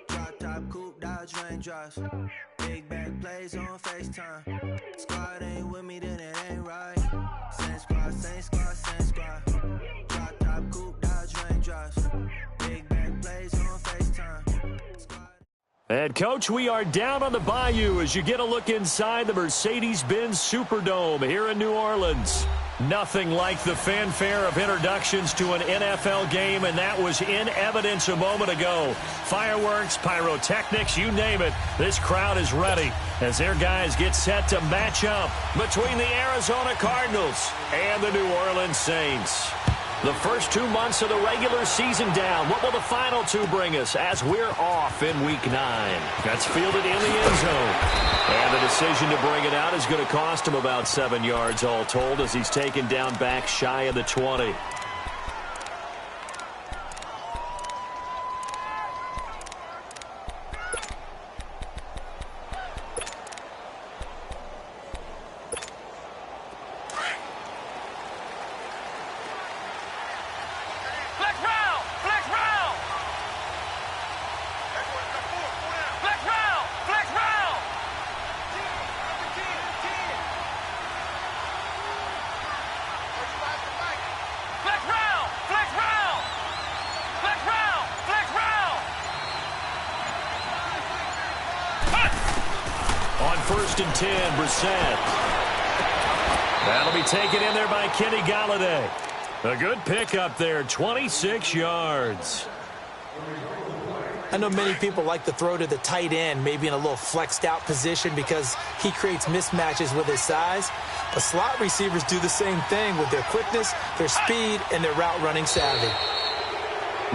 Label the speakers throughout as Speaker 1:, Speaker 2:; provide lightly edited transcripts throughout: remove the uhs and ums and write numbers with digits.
Speaker 1: Drop top coupe, dodge raindrops. Big back plays on FaceTime. Squad ain't with me, then it ain't right. Same squad, same squad, same squad. Drop top coupe, dodge raindrops. Big back plays on FaceTime.
Speaker 2: And, Coach, we are down on the Bayou as you get a look inside the Mercedes-Benz Superdome here in New Orleans. Nothing like the fanfare of introductions to an NFL game, and that was in evidence a moment ago. Fireworks, pyrotechnics, you name it. This crowd is ready as their guys get set to match up between the Arizona Cardinals and the New Orleans Saints. The first 2 months of the regular season down. What will the final two bring us as we're off in Week 9? That's fielded in the end zone. And the decision to bring it out is going to cost him about 7 yards all told as he's taken down back shy of the 20. First and 10, Brissett. That'll be taken in there by Kenny Galladay. A good pickup there, 26 yards.
Speaker 3: I know many people like to throw to the tight end, maybe in a little flexed out position because he creates mismatches with his size. But slot receivers do the same thing with their quickness, their speed, and their route running savvy.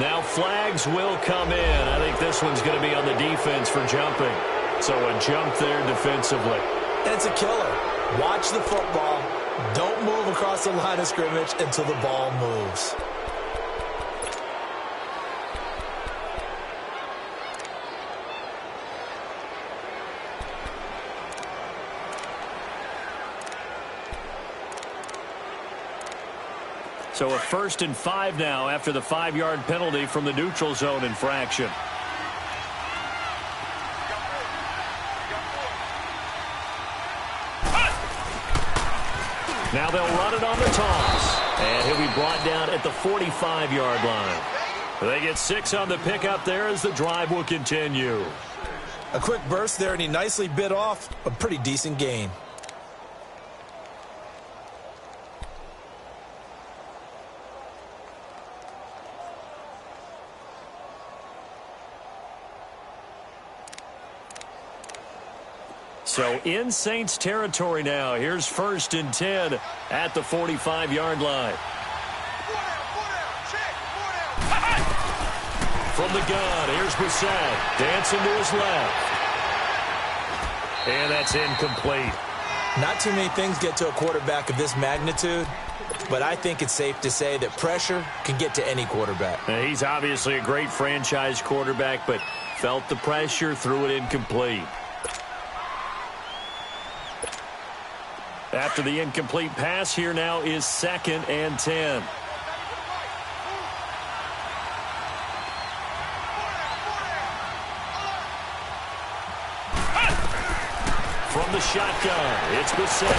Speaker 2: Now flags will come in. I think this one's going to be on the defense for jumping. So a jump there defensively.
Speaker 3: It's a killer. Watch the football. Don't move across the line of scrimmage until the ball moves.
Speaker 2: So a 1st and 5 now after the 5-yard penalty from the neutral zone infraction. Now they'll run it on the toss. And he'll be brought down at the 45-yard line. They get 6 on the pickup there as the drive will continue.
Speaker 3: A quick burst there, and he nicely bit off a pretty decent gain.
Speaker 2: So in Saints territory now. Here's 1st and 10 at the 45-yard line. From the gun, here's Brissett. Dancing to his left. And that's incomplete.
Speaker 3: Not too many things get to a quarterback of this magnitude, but I think it's safe to say that pressure can get to any quarterback.
Speaker 2: Now, he's obviously a great franchise quarterback, but felt the pressure, threw it incomplete. After the incomplete pass, here now is 2nd and 10. From the shotgun, it's Brissett.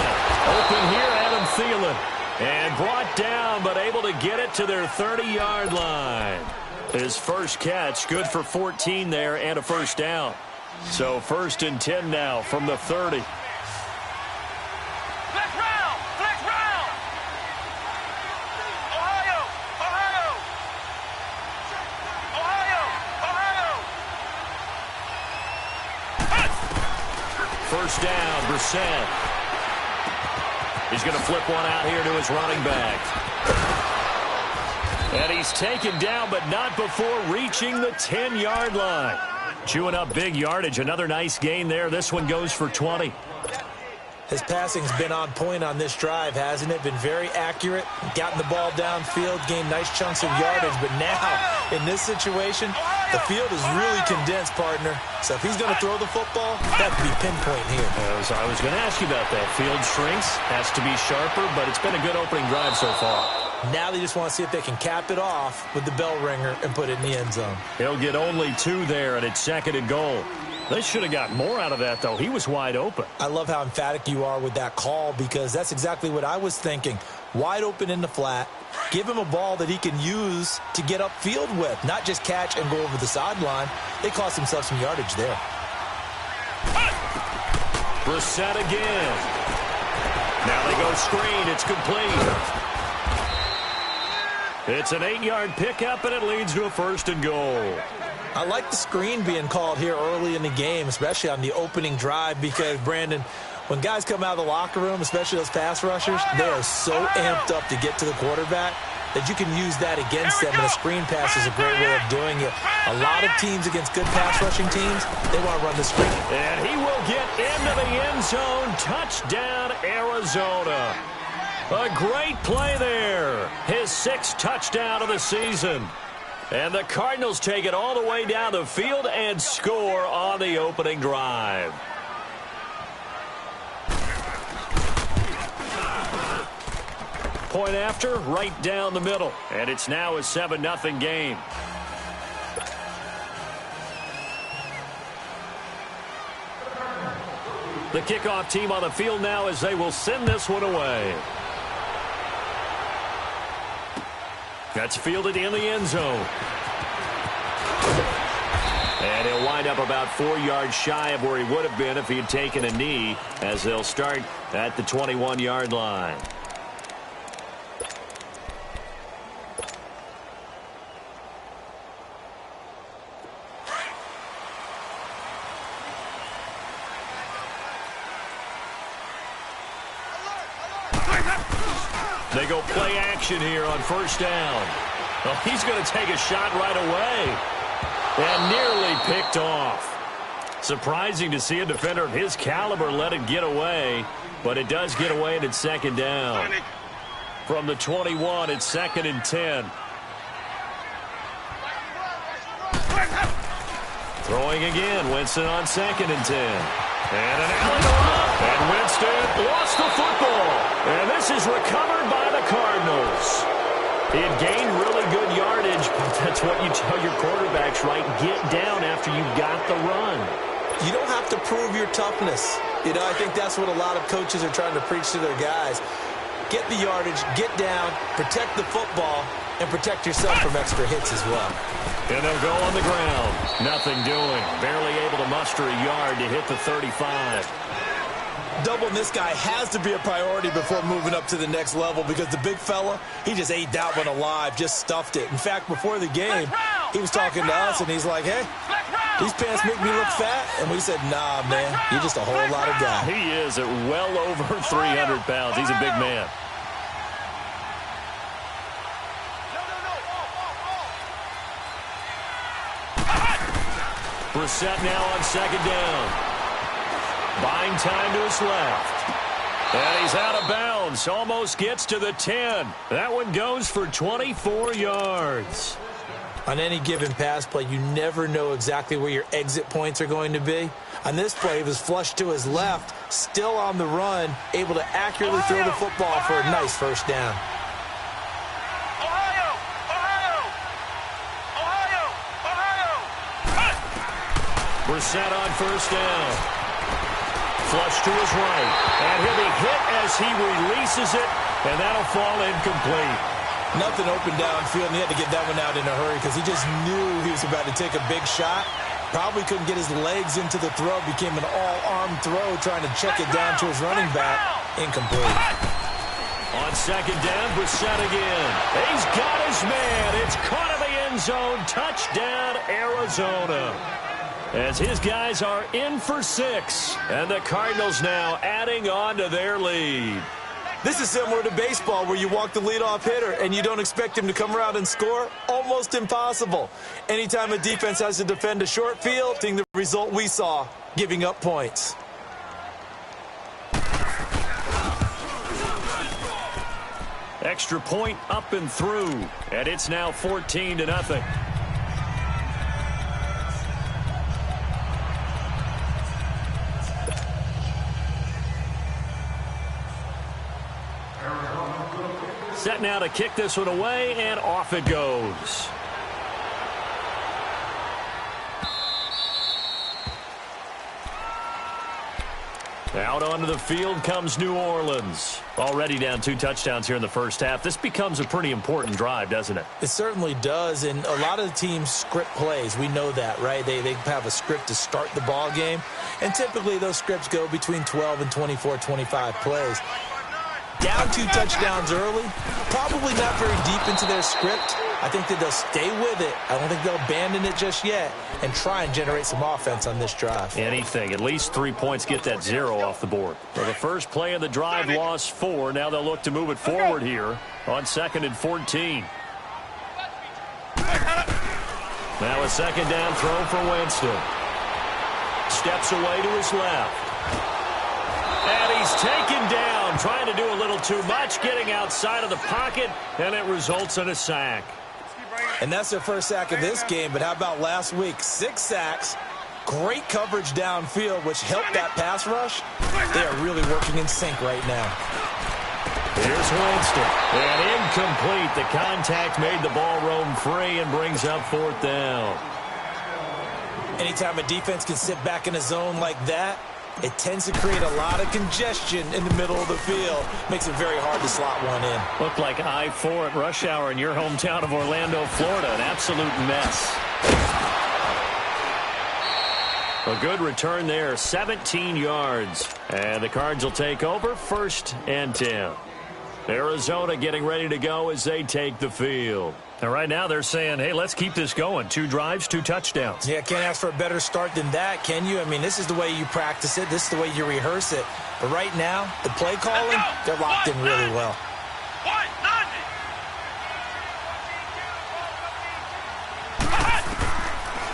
Speaker 2: Open here, Adam Thielen. And brought down, but able to get it to their 30-yard line. His first catch, good for 14 there and a first down. So 1st and 10 now from the 30. First down, Brissett. He's going to flip one out here to his running back. And he's taken down, but not before reaching the 10-yard line. Chewing up big yardage. Another nice gain there. This one goes for 20.
Speaker 3: His passing's been on point on this drive, hasn't it? Been very accurate, gotten the ball downfield, gained nice chunks of yardage. But now, in this situation, the field is really condensed, partner. So if he's going to throw the football, that could be pinpoint here.
Speaker 2: I was going to ask you about that. Field shrinks, has to be sharper, but it's been a good opening drive so far.
Speaker 3: Now they just want to see if they can cap it off with the bell ringer and put it in the end zone.
Speaker 2: He'll get only 2 there, and it's 2nd and goal. They should have got more out of that, though. He was wide open.
Speaker 3: I love how emphatic you are with that call because that's exactly what I was thinking. Wide open in the flat. Give him a ball that he can use to get upfield with, not just catch and go over the sideline. They cost themselves some yardage there.
Speaker 2: Brissett again. Now they go screen. It's complete. It's an 8-yard pickup, and it leads to a 1st and goal.
Speaker 3: I like the screen being called here early in the game, especially on the opening drive, because, Brandon, when guys come out of the locker room, especially those pass rushers, they are so amped up to get to the quarterback that you can use that against them, and a screen pass is a great way of doing it. A lot of teams against good pass rushing teams, they want to run the screen.
Speaker 2: And he will get into the end zone. Touchdown, Arizona. A great play there. His 6th touchdown of the season. And the Cardinals take it all the way down the field and score on the opening drive. Point after, right down the middle. And it's now a 7-0 game. The kickoff team on the field now as they will send this one away. That's fielded in the end zone. And he'll wind up about 4 yards shy of where he would have been if he had taken a knee, as they'll start at the 21-yard line. They go play action here on 1st down. Well, he's going to take a shot right away. And nearly picked off. Surprising to see a defender of his caliber let it get away. But it does get away, and it's 2nd down. From the 21, it's 2nd and 10. Throwing again. Winston on 2nd and 10. And an alley to run. And Winston lost the football. And this is recovered by the Cardinals. He had gained really good yardage, but that's what you tell your quarterbacks, right? Get down after you got the run.
Speaker 3: You don't have to prove your toughness. You know, I think that's what a lot of coaches are trying to preach to their guys. Get the yardage, get down, protect the football, and protect yourself from extra hits as well.
Speaker 2: And they'll go on the ground. Nothing doing. Barely able to muster a yard to hit the 35.
Speaker 3: Doubling this guy has to be a priority before moving up to the next level because the big fella, he just ate that one alive, just stuffed it. In fact, before the game, he was talking to us, and he's like, hey, these pants make me look fat. And we said, nah, man, you're just a whole lot of guy.
Speaker 2: He is at well over 300 pounds. He's a big man. Brissett now on 2nd down. Buying time to his left. And he's out of bounds. Almost gets to the 10. That one goes for 24 yards.
Speaker 3: On any given pass play, you never know exactly where your exit points are going to be. On this play, he was flushed to his left, still on the run, able to accurately throw the football for a nice 1st down.
Speaker 2: Brissett on 1st down. Flush to his right. And he'll be hit as he releases it. And that'll fall incomplete.
Speaker 3: Nothing open downfield, and he had to get that one out in a hurry because he just knew he was about to take a big shot. Probably couldn't get his legs into the throw. Became an all-arm throw trying to check it down to his running back. Incomplete.
Speaker 2: On 2nd down, Brissett again. He's got his man. It's caught in the end zone. Touchdown, Arizona. As his guys are in for 6. And the Cardinals now adding on to their lead.
Speaker 3: This is similar to baseball where you walk the leadoff hitter and you don't expect him to come around and score. Almost impossible. Anytime a defense has to defend a short field, the result we saw, giving up points.
Speaker 2: Extra point up and through. And it's now 14-0. set now to kick this one away, and off it goes. Out onto the field comes New Orleans. Already down 2 touchdowns here in the first half. This becomes a pretty important drive, doesn't it?
Speaker 3: It certainly does, and a lot of the teams script plays. We know that, right? They have a script to start the ball game, and typically those scripts go between 12 and 24, 25 plays. Down 2 touchdowns early, probably not very deep into their script. I think that they'll stay with it. I don't think they'll abandon it just yet and try and generate some offense on this drive.
Speaker 2: Anything. At least 3 points, get that 0 off the board. So the first play of the drive lost 4. Now they'll look to move it forward here on 2nd and 14. Now a 2nd down throw for Winston. Steps away to his left. And he's taken down, trying to do a little too much, getting outside of the pocket, and it results in a sack.
Speaker 3: And that's their first sack of this game, but how about last week? 6 sacks, great coverage downfield, which helped that pass rush. They are really working in sync right now.
Speaker 2: Here's Winston, and incomplete. The contact made the ball roam free and brings up 4th down.
Speaker 3: Anytime a defense can sit back in a zone like that, it tends to create a lot of congestion in the middle of the field. Makes it very hard to slot one in.
Speaker 2: Looked like I-4 at rush hour in your hometown of Orlando, Florida. An absolute mess. A good return there, 17 yards. And the Cards will take over 1st and 10. Arizona getting ready to go as they take the field. And right now they're saying, hey, let's keep this going. 2 drives, 2 touchdowns.
Speaker 3: Yeah, can't ask for a better start than that, can you? I mean, this is the way you practice it. This is the way you rehearse it. But right now, the play calling, they're locked in really well.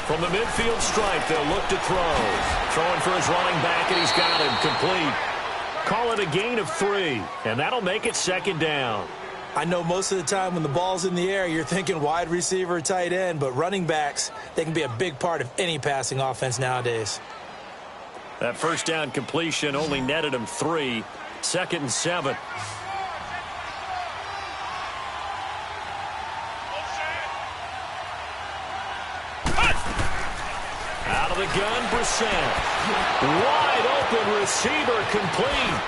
Speaker 2: From the midfield stripe, they'll look to throw. Throwing for his running back, and he's got him complete. Call it a gain of 3, and that'll make it 2nd down.
Speaker 3: I know most of the time when the ball's in the air, you're thinking wide receiver, tight end, but running backs, they can be a big part of any passing offense nowadays.
Speaker 2: That 1st down completion only netted him 3. 2nd and 7. Out of the gun, Brissett. Wide open receiver complete.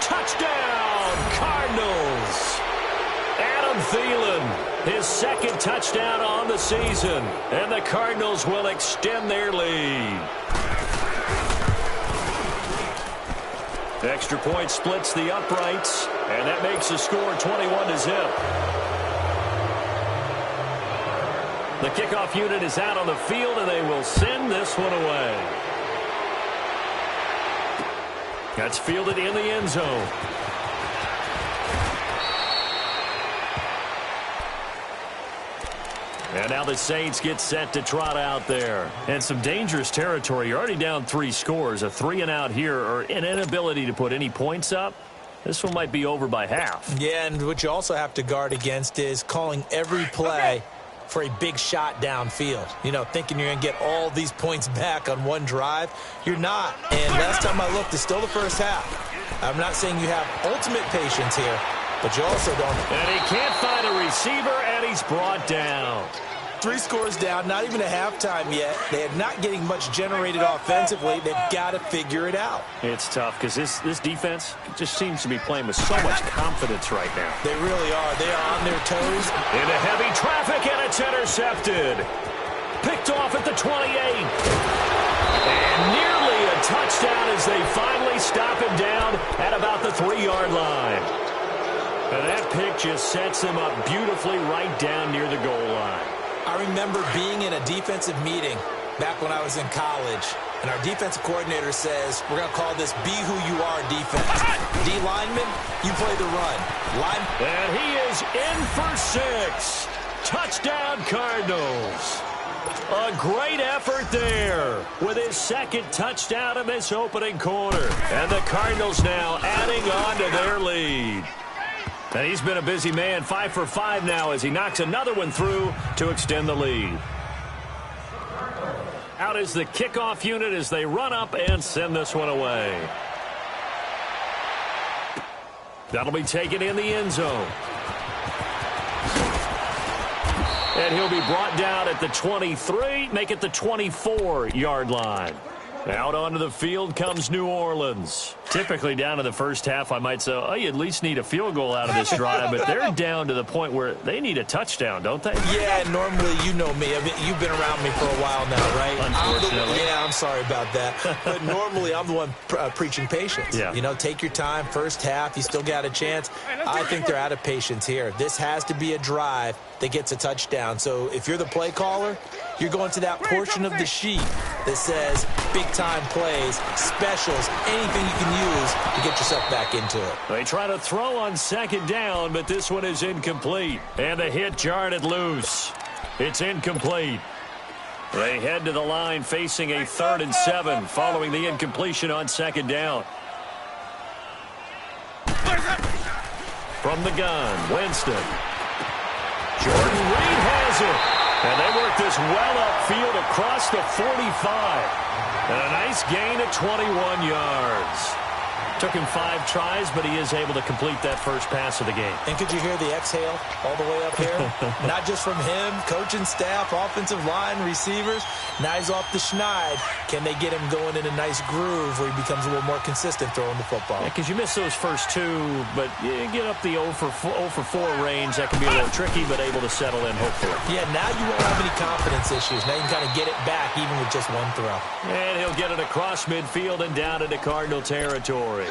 Speaker 2: Touchdown, Cardinals. Adam Thielen, his 2nd touchdown on the season. And the Cardinals will extend their lead. Extra point splits the uprights, and that makes the score 21-0. The kickoff unit is out on the field, and they will send this one away. That's fielded in the end zone. And now the Saints get set to trot out there. And some dangerous territory. You're already down 3 scores. A 3-and-out here, or an inability to put any points up. This one might be over by half.
Speaker 3: Yeah, and what you also have to guard against is calling every play for a big shot downfield. You know, thinking you're going to get all these points back on one drive. You're not. And last time I looked, it's still the first half. I'm not saying you have ultimate patience here, but you also don't.
Speaker 2: And he can't find a receiver, and he's brought down.
Speaker 3: 3 scores down, not even a halftime yet. They are not getting much generated offensively. They've got to figure it out.
Speaker 2: It's tough because this defense just seems to be playing with so much confidence right now.
Speaker 3: They really are. They are on their toes.
Speaker 2: Into heavy traffic, and it's intercepted. Picked off at the 28. And nearly a touchdown as they finally stop him down at about the 3-yard line. And that pick just sets him up beautifully right down near the goal line.
Speaker 3: I remember being in a defensive meeting back when I was in college, and our defensive coordinator says, we're going to call this Be Who You Are defense. D lineman, you play the run.
Speaker 2: And he is in for 6. Touchdown, Cardinals. A great effort there with his 2nd touchdown in this opening quarter. And the Cardinals now adding on to their lead. And he's been a busy man, 5 for 5 now as he knocks another one through to extend the lead. Out is the kickoff unit as they run up and send this one away. That'll be taken in the end zone. And he'll be brought down at the 23, make it the 24-yard line. Out onto the field comes New Orleans. Typically down in the first half, I might say, oh, you at least need a field goal out of this drive, but they're down to the point where they need a touchdown, don't they?
Speaker 3: Yeah, normally, you know me. I mean, you've been around me for a while now, right?
Speaker 2: Unfortunately.
Speaker 3: I'm sorry about that. But normally, I'm the one preaching patience.
Speaker 2: Yeah.
Speaker 3: You know, take your time. First half, you still got a chance. I think they're out of patience here. This has to be a drive that gets a touchdown. So if you're the play caller, you're going to that portion of the sheet that says big-time plays, specials, anything you can use to get yourself back into it.
Speaker 2: They try to throw on second down, but this one is incomplete. And the hit jarred it loose. It's incomplete. They head to the line facing a 3rd and 7 following the incompletion on second down. From the gun, Winston. Jordan Reed has it. And they work this well upfield across the 45. And a nice gain of 21 yards. Took him 5 tries, but he is able to complete that first pass of the game.
Speaker 3: And could you hear the exhale all the way up here? Not just from him, coaching staff, offensive line, receivers. Now he's off the schneid. Can they get him going in a nice groove where he becomes a little more consistent throwing the football?
Speaker 2: Because you miss those first 2, but you get up the 0 for 4 range. That can be a little tricky, but able to settle in, hopefully.
Speaker 3: Yeah, now you won't have any confidence issues. Now you can kind of get it back even with just one throw.
Speaker 2: And he'll get it across midfield and down into Cardinal territory.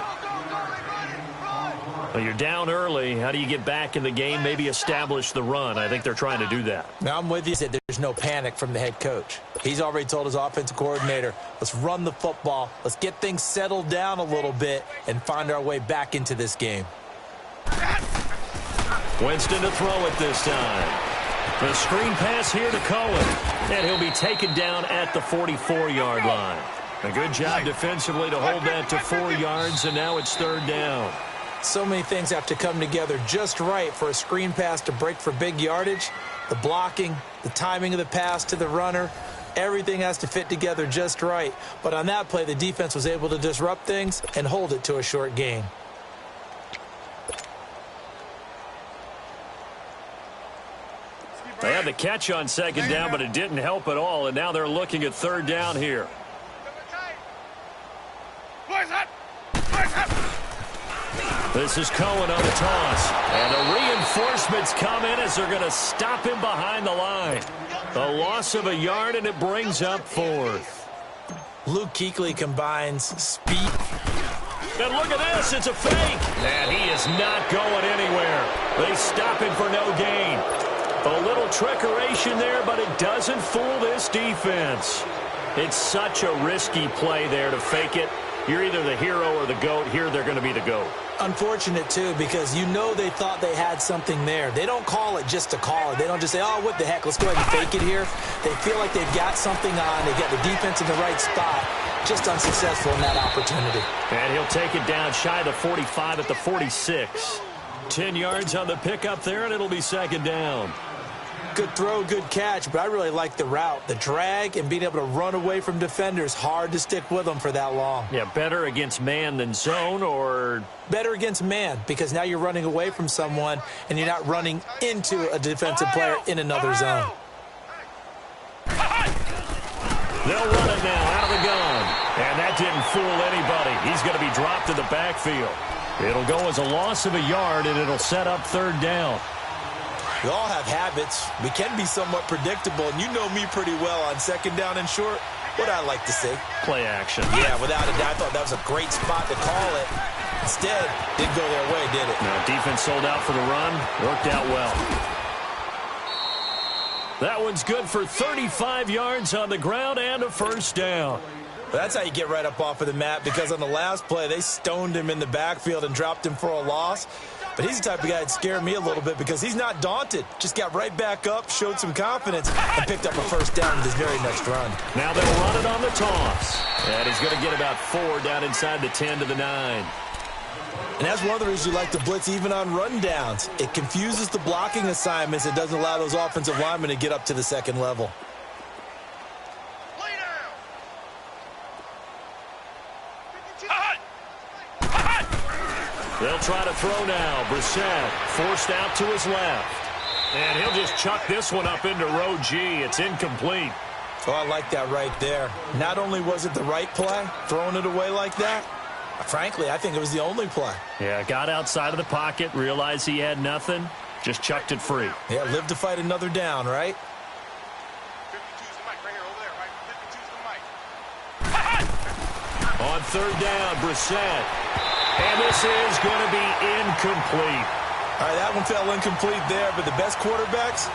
Speaker 2: Well, you're down early. How do you get back in the game, maybe establish the run? I think they're trying to do that.
Speaker 3: Now, I'm with you. There's no panic from the head coach. He's already told his offensive coordinator, let's run the football. Let's get things settled down a little bit and find our way back into this game.
Speaker 2: Winston to throw it this time. The screen pass here to Cohen. And he'll be taken down at the 44-yard line. A good job defensively to hold that to 4 yards, and now it's 3rd down.
Speaker 3: So many things have to come together just right for a screen pass to break for big yardage. The blocking, the timing of the pass to the runner, everything has to fit together just right. But on that play, the defense was able to disrupt things and hold it to a short gain.
Speaker 2: They had the catch on second down, but it didn't help at all, and now they're looking at 3rd down here. This is Cohen on the toss. And the reinforcements come in as they're going to stop him behind the line. A loss of a yard, and it brings up 4th.
Speaker 3: Luke Kuechly combines speed.
Speaker 2: And look at this. It's a fake. And he is not going anywhere. They stop him for no gain. A little trickeration there, but it doesn't fool this defense. It's such a risky play there to fake it. You're either the hero or the GOAT. Here they're going to be the GOAT.
Speaker 3: Unfortunate, too, because you know they thought they had something there. They don't call it just to call it. They don't just say, oh, what the heck, let's go ahead and fake it here. They feel like they've got something on. They've got the defense in the right spot. Just unsuccessful in that opportunity.
Speaker 2: And he'll take it down shy of the 45 at the 46. 10 yards on the pickup there, and it'll be 2nd down.
Speaker 3: Good throw, good catch, but I really like the route. The drag and being able to run away from defenders, hard to stick with them for that long.
Speaker 2: Yeah, better against man than zone, or?
Speaker 3: Better against man, because now you're running away from someone and you're not running into a defensive player in another zone.
Speaker 2: They'll run it now out of the gun. And that didn't fool anybody. He's going to be dropped in the backfield. It'll go as a loss of a yard, and it'll set up 3rd down.
Speaker 3: We all have habits. We can be somewhat predictable, and you know me pretty well on 2nd down and short. What I like to say.
Speaker 2: Play action.
Speaker 3: Yeah, without a doubt. I thought that was a great spot to call it. Instead, didn't go their way, did it?
Speaker 2: No, defense sold out for the run. Worked out well. That one's good for 35 yards on the ground and a 1st down.
Speaker 3: But that's how you get right up off of the mat, because on the last play, they stoned him in the backfield and dropped him for a loss. But he's the type of guy that scared me a little bit because he's not daunted. Just got right back up, showed some confidence, and picked up a 1st down with his very next run.
Speaker 2: Now they'll run it on the toss. And he's going to get about 4 down inside the 10 to the 9.
Speaker 3: And that's one of the reasons you like to blitz even on rundowns. It confuses the blocking assignments. It doesn't allow those offensive linemen to get up to the 2nd level.
Speaker 2: They'll try to throw now. Brissett forced out to his left. And he'll just chuck this one up into row G. It's incomplete.
Speaker 3: Oh, I like that right there. Not only was it the right play, throwing it away like that, frankly, I think it was the only play.
Speaker 2: Yeah, got outside of the pocket, realized he had nothing, just chucked it free.
Speaker 3: Yeah, live to fight another down, right?
Speaker 4: 52's the mic right here, over there, right? 52's the mic.
Speaker 2: On third down, Brissett. And this is going to be incomplete.
Speaker 3: All right, that one fell incomplete there, but the best quarterbacks,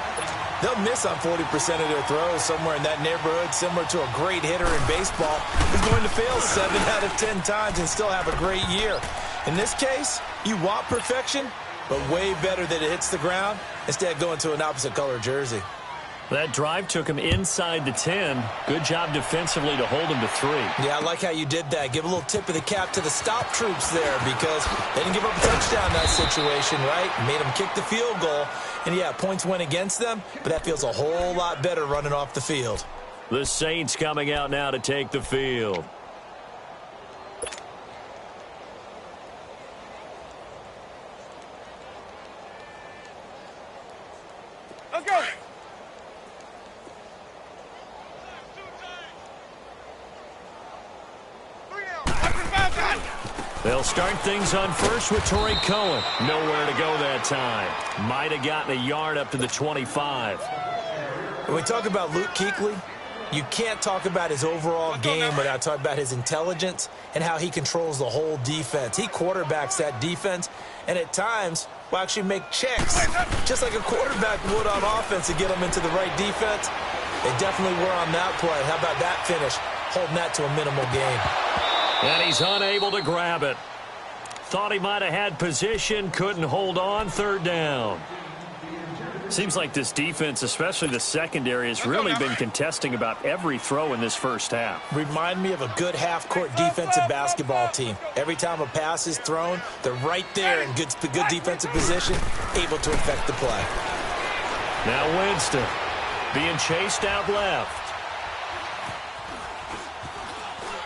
Speaker 3: they'll miss on 40% of their throws somewhere in that neighborhood, similar to a great hitter in baseball who's going to fail 7 out of 10 times and still have a great year. In this case, you want perfection, but way better that it hits the ground instead of going to an opposite color jersey.
Speaker 2: That drive took him inside the 10. Good job defensively to hold him to 3.
Speaker 3: Yeah, I like how you did that. Give a little tip of the cap to the stop troops there because they didn't give up a touchdown in that situation, right? Made them kick the field goal. And, yeah, points went against them, but that feels a whole lot better running off the field.
Speaker 2: The Saints coming out now to take the field.
Speaker 4: Let's go.
Speaker 2: They'll start things on first with Torrey Cohen. Nowhere to go that time. Might have gotten a yard up to the 25.
Speaker 3: When we talk about Luke Kuechly, you can't talk about his overall game without talking about his intelligence and how he controls the whole defense. He quarterbacks that defense, and at times will actually make checks, just like a quarterback would on offense to get them into the right defense. They definitely were on that play. How about that finish? Holding that to a minimal gain.
Speaker 2: And he's unable to grab it. Thought he might have had position, couldn't hold on, third down. Seems like this defense, especially the secondary, has really been contesting about every throw in this first half.
Speaker 3: Remind me of a good half-court defensive basketball team. Every time a pass is thrown, they're right there in good defensive position, able to affect the play.
Speaker 2: Now Winston being chased out left.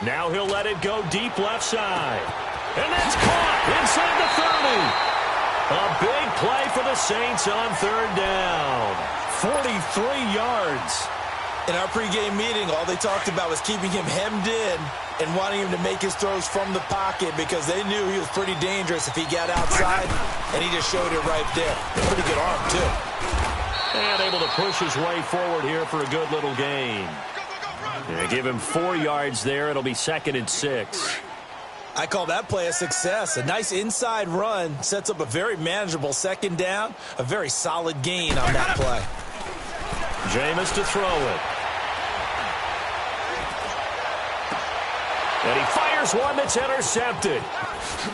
Speaker 2: Now he'll let it go deep left side. And that's caught inside the 30. A big play for the Saints on third down. 43 yards.
Speaker 3: In our pregame meeting, all they talked about was keeping him hemmed in and wanting him to make his throws from the pocket because they knew he was pretty dangerous if he got outside, and he just showed it right there. Pretty good arm, too.
Speaker 2: And able to push his way forward here for a good little gain. Yeah, give him 4 yards there. It'll be 2nd and 6.
Speaker 3: I call that play a success. A nice inside run sets up a very manageable second down. A very solid gain on that play.
Speaker 2: Jameis to throw it. And he fires one that's intercepted.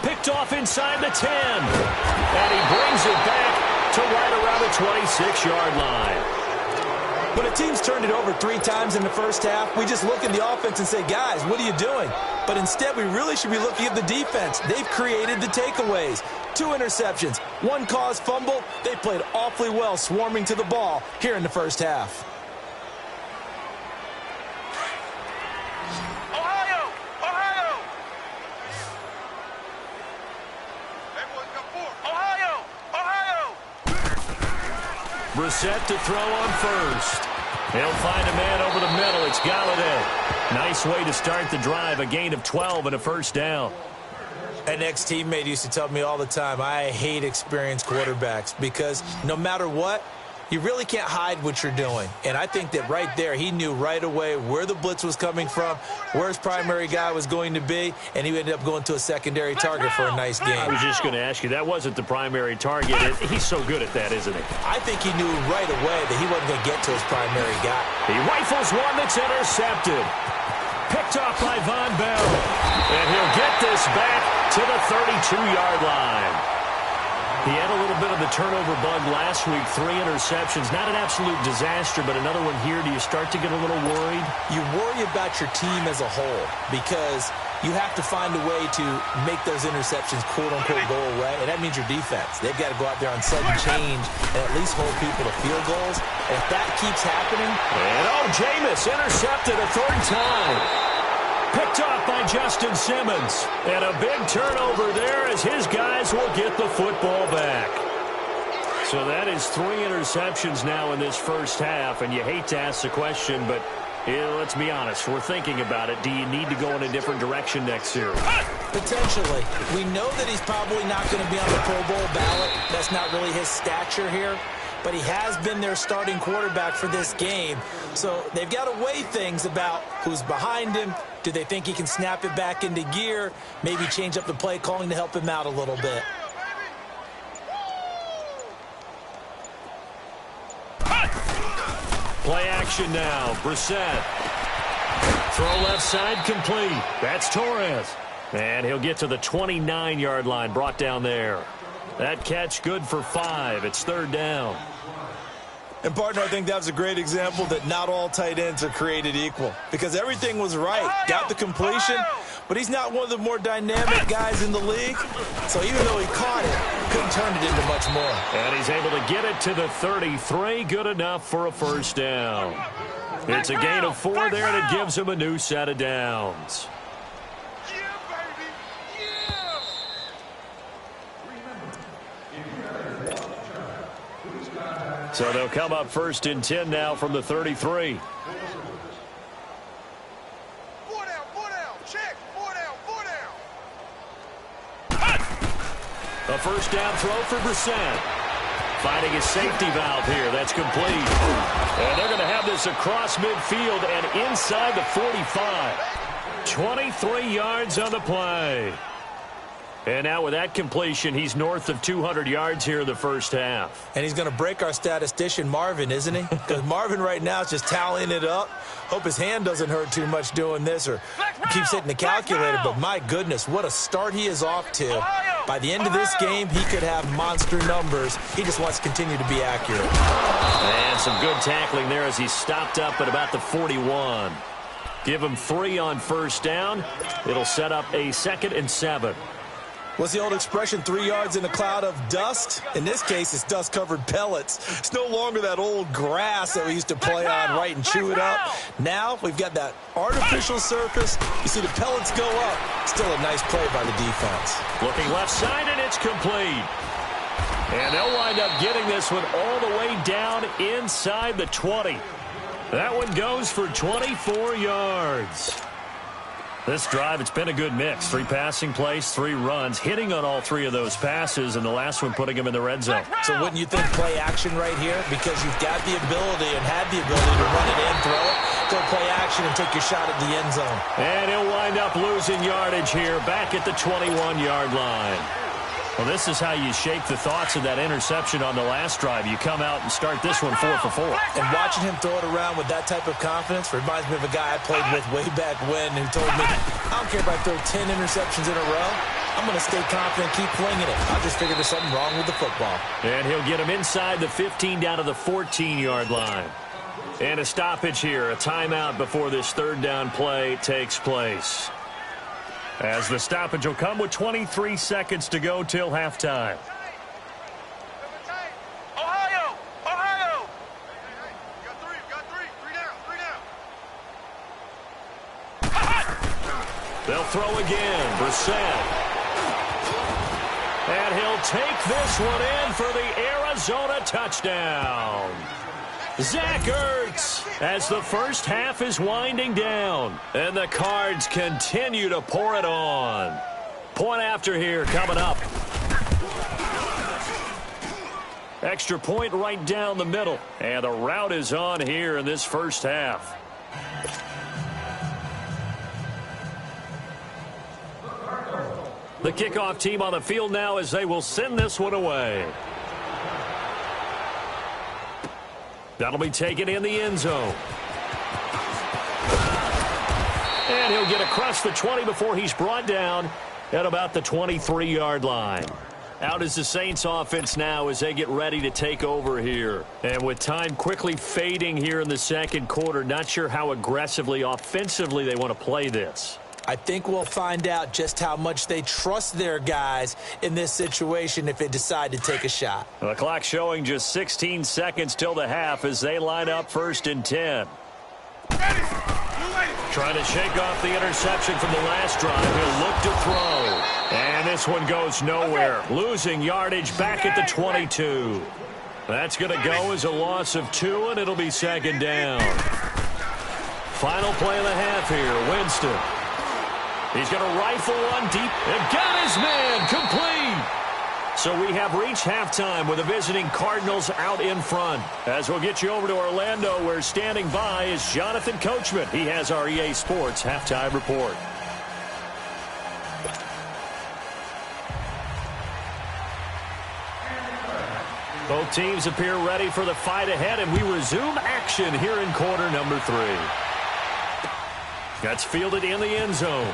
Speaker 2: Picked off inside the 10. And he brings it back to right around the 26-yard line.
Speaker 3: When a team's turned it over 3 times in the first half, we just look at the offense and say, guys, what are you doing? But instead, we really should be looking at the defense. They've created the takeaways. 2 interceptions, 1 caused fumble. They played awfully well swarming to the ball here in the first half.
Speaker 4: Ohio! Ohio! Everyone come forward. Ohio! Ohio!
Speaker 2: Brissett to throw on first. He'll find a man over the middle. It's Galladay. Nice way to start the drive. A gain of 12 and a first down.
Speaker 3: An ex-teammate used to tell me all the time, I hate experienced quarterbacks because no matter what, you really can't hide what you're doing. And I think that right there, he knew right away where the blitz was coming from, where his primary guy was going to be, and he ended up going to a secondary target for a nice game.
Speaker 2: I was just going to ask you, that wasn't the primary target. He's so good at that, isn't he?
Speaker 3: I think he knew right away that he wasn't going to get to his primary guy.
Speaker 2: He rifles one that's intercepted. Picked off by Von Bell. And he'll get this back to the 32-yard line. He had a little bit of the turnover bug last week, 3 interceptions. Not an absolute disaster, but another one here. Do you start to get a little worried?
Speaker 3: You worry about your team as a whole because you have to find a way to make those interceptions, quote-unquote, go away, and that means your defense. They've got to go out there on sudden change and at least hold people to field goals. And if that keeps happening...
Speaker 2: And, Jameis intercepted a 3rd time. Picked off by Justin Simmons. And a big turnover there as his guys will get the football back. So that is 3 interceptions now in this first half. And you hate to ask the question, but let's be honest. We're thinking about it. Do you need to go in a different direction next year?
Speaker 3: Potentially. We know that he's probably not going to be on the Pro Bowl ballot. That's not really his stature here. But he has been their starting quarterback for this game. So they've got to weigh things about who's behind him. Do they think he can snap it back into gear? Maybe change up the play calling to help him out a little bit.
Speaker 2: Play action now. Brissett. Throw left side complete. That's Torres. And he'll get to the 29-yard line, brought down there. That catch good for 5. It's 3rd down.
Speaker 3: And, partner, I think that was a great example that not all tight ends are created equal. Because everything was right. Got the completion, but he's not one of the more dynamic guys in the league. So even though he caught it, couldn't turn it into much more.
Speaker 2: And he's able to get it to the 33. Good enough for a 1st down. It's a gain of 4 there, and it gives him a new set of downs. So they'll come up 1st and 10 now from the 33.
Speaker 4: 4 down, 4 down. Check. 4 down, 4 down.
Speaker 2: A 1st down throw for Brissett. Finding a safety valve here. That's complete. And they're going to have this across midfield and inside the 45. 23 yards on the play. And now with that completion, he's north of 200 yards here in the first half.
Speaker 3: And he's going to break our statistician, Marvin, isn't he? Because Marvin right now is just tallying it up. Hope his hand doesn't hurt too much doing this or keeps hitting the calculator. But my goodness, what a start he is off to. By the end of this game, he could have monster numbers. He just wants to continue to be accurate.
Speaker 2: And some good tackling there as he stopped up at about the 41. Give him 3 on 1st down. It'll set up a 2nd and 7.
Speaker 3: What's the old expression, 3 yards in a cloud of dust? In this case, it's dust-covered pellets. It's no longer that old grass that we used to play on, right, and chew it up. Now we've got that artificial surface. You see the pellets go up. Still a nice play by the defense.
Speaker 2: Looking left side, and it's complete. And they'll wind up getting this one all the way down inside the 20. That one goes for 24 yards. This drive, it's been a good mix. 3 passing plays, 3 runs, hitting on all 3 of those passes, and the last one putting him in the red zone.
Speaker 3: So wouldn't you think play action right here? Because you've got the ability and had the ability to run it in, throw it, go play action and take your shot at the end zone.
Speaker 2: And he'll wind up losing yardage here, back at the 21-yard line. Well, this is how you shake the thoughts of that interception on the last drive. You come out and start this one 4 for 4.
Speaker 3: And watching him throw it around with that type of confidence reminds me of a guy I played with way back when who told me, I don't care if I throw 10 interceptions in a row. I'm going to stay confident, keep flinging it. I just figured there's something wrong with the football.
Speaker 2: And he'll get him inside the 15 down to the 14-yard line. And a stoppage here, a timeout before this 3rd down play takes place. As the stoppage will come with 23 seconds to go till halftime.
Speaker 4: Ohio! Ohio! Got 3, got 3. 3 down, 3 down.
Speaker 2: They'll throw again. Brissett. And he'll take this one in for the Arizona touchdown. Zach Ertz as the first half is winding down. And the Cards continue to pour it on. Point after here coming up. Extra point right down the middle. And the route is on here in this first half. The kickoff team on the field now as they will send this one away. That'll be taken in the end zone. And he'll get across the 20 before he's brought down at about the 23-yard line. Out is the Saints offense now as they get ready to take over here. And with time quickly fading here in the second quarter, not sure how aggressively, offensively they want to play this.
Speaker 3: I think we'll find out just how much they trust their guys in this situation if they decide to take a shot.
Speaker 2: The clock showing just 16 seconds till the half as they line up 1st and 10.
Speaker 4: Ready! You ready?
Speaker 2: Trying to shake off the interception from the last drive. He'll look to throw. And this one goes nowhere. Losing yardage back at the 22. That's going to go as a loss of 2, and it'll be second down. Final play of the half here. Winston. He's going to rifle one deep and got his man complete. So we have reached halftime with the visiting Cardinals out in front. As we'll get you over to Orlando, where standing by is Jonathan Coachman. He has our EA Sports halftime report. Both teams appear ready for the fight ahead, and we resume action here in quarter number 3. That's fielded in the end zone.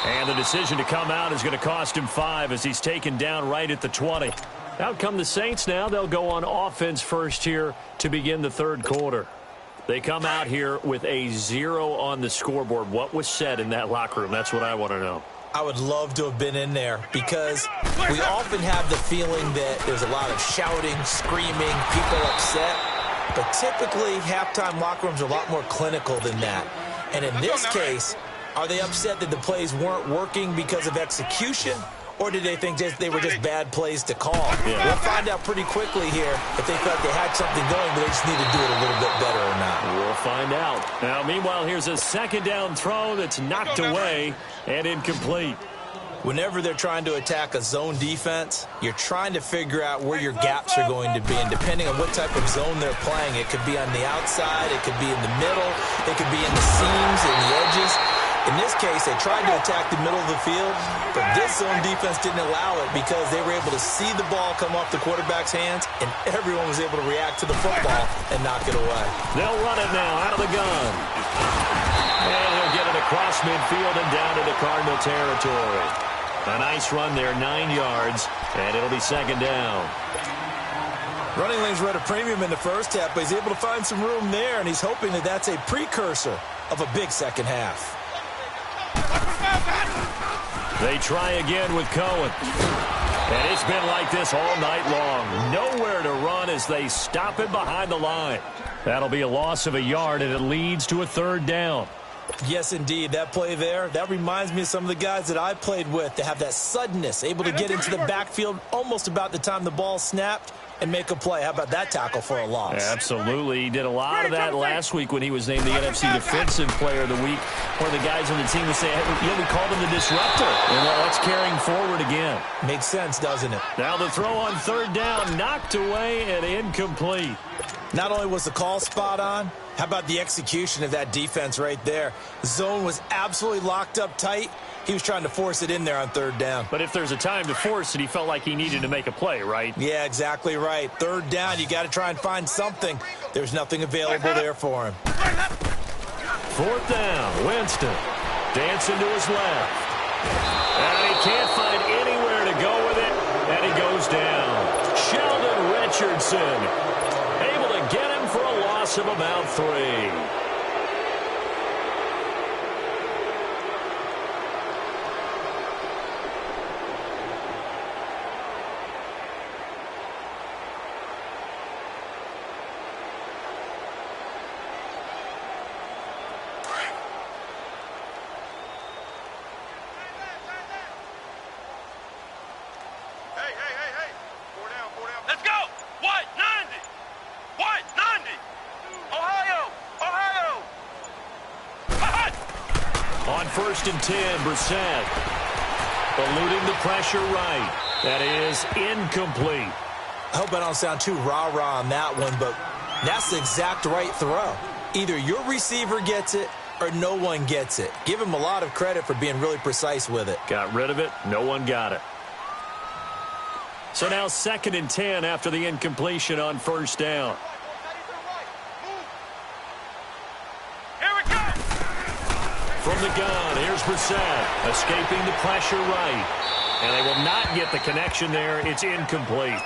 Speaker 2: And the decision to come out is going to cost him 5 as he's taken down right at the 20. Out come the Saints now. They'll go on offense first here to begin the third quarter. They come out here with a 0 on the scoreboard. What was said in that locker room? That's what I want to know.
Speaker 3: I would love to have been in there because we often have the feeling that there's a lot of shouting, screaming, people upset. But typically, halftime locker rooms are a lot more clinical than that. And in this case, are they upset that the plays weren't working because of execution? Or did they think they were just bad plays to call? Yeah. We'll find out pretty quickly here if they felt they had something going, but they just need to do it a little bit better or not.
Speaker 2: We'll find out. Now, meanwhile, here's a second down throw that's knocked away and incomplete.
Speaker 3: Whenever they're trying to attack a zone defense, you're trying to figure out where your gaps are going to be. And depending on what type of zone they're playing, it could be on the outside, it could be in the middle, it could be in the seams and the edges. In this case, they tried to attack the middle of the field, but this zone defense didn't allow it because they were able to see the ball come off the quarterback's hands, and everyone was able to react to the football and knock it away.
Speaker 2: They'll run it now out of the gun. And he'll get it across midfield and down into Cardinal territory. A nice run there, 9 yards, and it'll be second down.
Speaker 3: Running lanes were at a premium in the first half, but he's able to find some room there, and he's hoping that that's a precursor of a big second half.
Speaker 2: They try again with Cohen. And it's been like this all night long. Nowhere to run as they stop him behind the line. That'll be a loss of a yard, and it leads to a third down.
Speaker 3: Yes, indeed. That play there, that reminds me of some of the guys that I played with to have that suddenness, able to get into the backfield almost about the time the ball snapped and make a play. How about that tackle for a loss?
Speaker 2: Absolutely. He did a lot of that last week when he was named the NFC Defensive Player of the Week. One of the guys on the team would say, hey, we called him the disruptor. And that's carrying forward again.
Speaker 3: Makes sense, doesn't it?
Speaker 2: Now the throw on third down, knocked away and incomplete.
Speaker 3: Not only was the call spot on, how about the execution of that defense right there? The zone was absolutely locked up tight. He was trying to force it in there on third down.
Speaker 2: But if there's a time to force it, he felt like he needed to make a play, right?
Speaker 3: Yeah, exactly right. Third down, you got to try and find something. There's nothing available there for him.
Speaker 2: Fourth down, Winston. Dancing to his left. And he can't find anywhere to go with it, and he goes down. Sheldon Richardson able to get him for a loss of about 3. First and 10, Brissett. Eluding the pressure right. That is incomplete.
Speaker 3: I hope I don't sound too rah-rah on that one, but that's the exact right throw. Either your receiver gets it or no one gets it. Give him a lot of credit for being really precise with it.
Speaker 2: Got rid of it. No one got it. So now second and 10 after the incompletion on first down. From the gun, here's Brissett, escaping the pressure right. And they will not get the connection there. It's incomplete.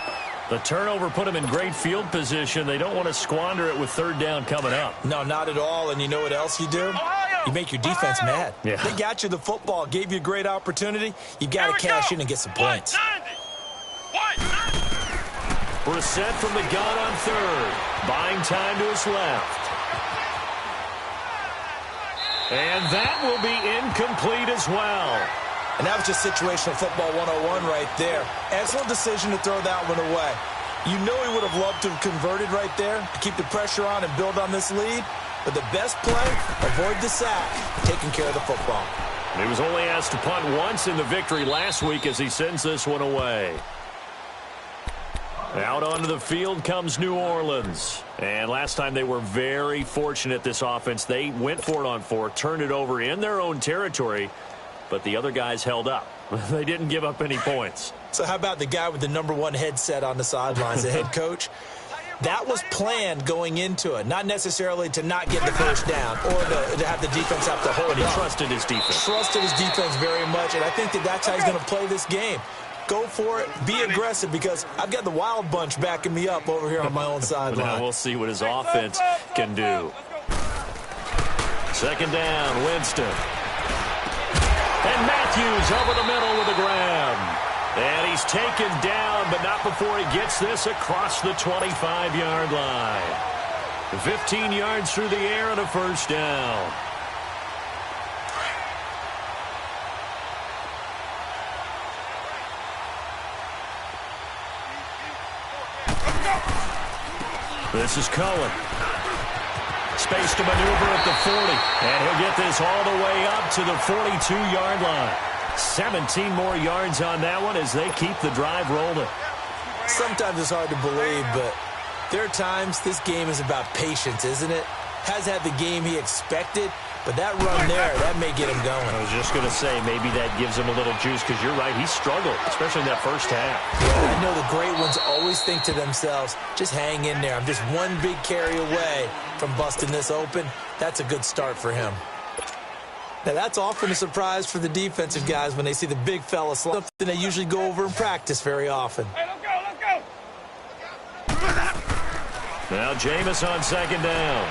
Speaker 2: The turnover put them in great field position. They don't want to squander it with third down coming up.
Speaker 3: No, not at all. And you know what else you do? You make your defense mad.
Speaker 2: Yeah.
Speaker 3: They got you the football, gave you a great opportunity. You got to cash in and get some points.
Speaker 2: Brissett from the gun on third. Buying time to his left. And that will be incomplete as well.
Speaker 3: And that was just situational football 101 right there. Excellent decision to throw that one away. You know he would have loved to have converted right there to keep the pressure on and build on this lead. But the best play, avoid the sack, taking care of the football.
Speaker 2: He was only asked to punt once in the victory last week as he sends this one away. Out onto the field comes New Orleans. And last time they were very fortunate, this offense. They went for it on 4, turned it over in their own territory, but the other guys held up. They didn't give up any points.
Speaker 3: So how about the guy with the #1 headset on the sidelines, the head coach? That was planned going into it, not necessarily to not get the first down or to have the defense have to hold
Speaker 2: But he
Speaker 3: up.
Speaker 2: trusted his defense.
Speaker 3: Trusted his defense very much, and I think that's how he's going to play this game. Go for it. Be aggressive, because I've got the wild bunch backing me up over here on my own sideline.
Speaker 2: Now we'll see what his offense can do. Second down, Winston. And Matthews over the middle with a grab. And he's taken down, but not before he gets this across the 25-yard line. 15 yards through the air and a first down. This is Cohen. Space to maneuver at the 40. And he'll get this all the way up to the 42-yard line. 17 more yards on that one as they keep the drive rolling.
Speaker 3: Sometimes it's hard to believe, but there are times this game is about patience, isn't it? Has had the game he expected, but that run there, that may get him going.
Speaker 2: I was just going to say, maybe that gives him a little juice, because you're right, he struggled, especially in that first half.
Speaker 3: Yeah, I know the great ones always think to themselves, just hang in there. I'm just one big carry away from busting this open. That's a good start for him. Now, that's often a surprise for the defensive guys when they see the big fella slump, something they usually go over in practice very often.
Speaker 4: Hey, let's go, let's go.
Speaker 2: Now Jameis on second down.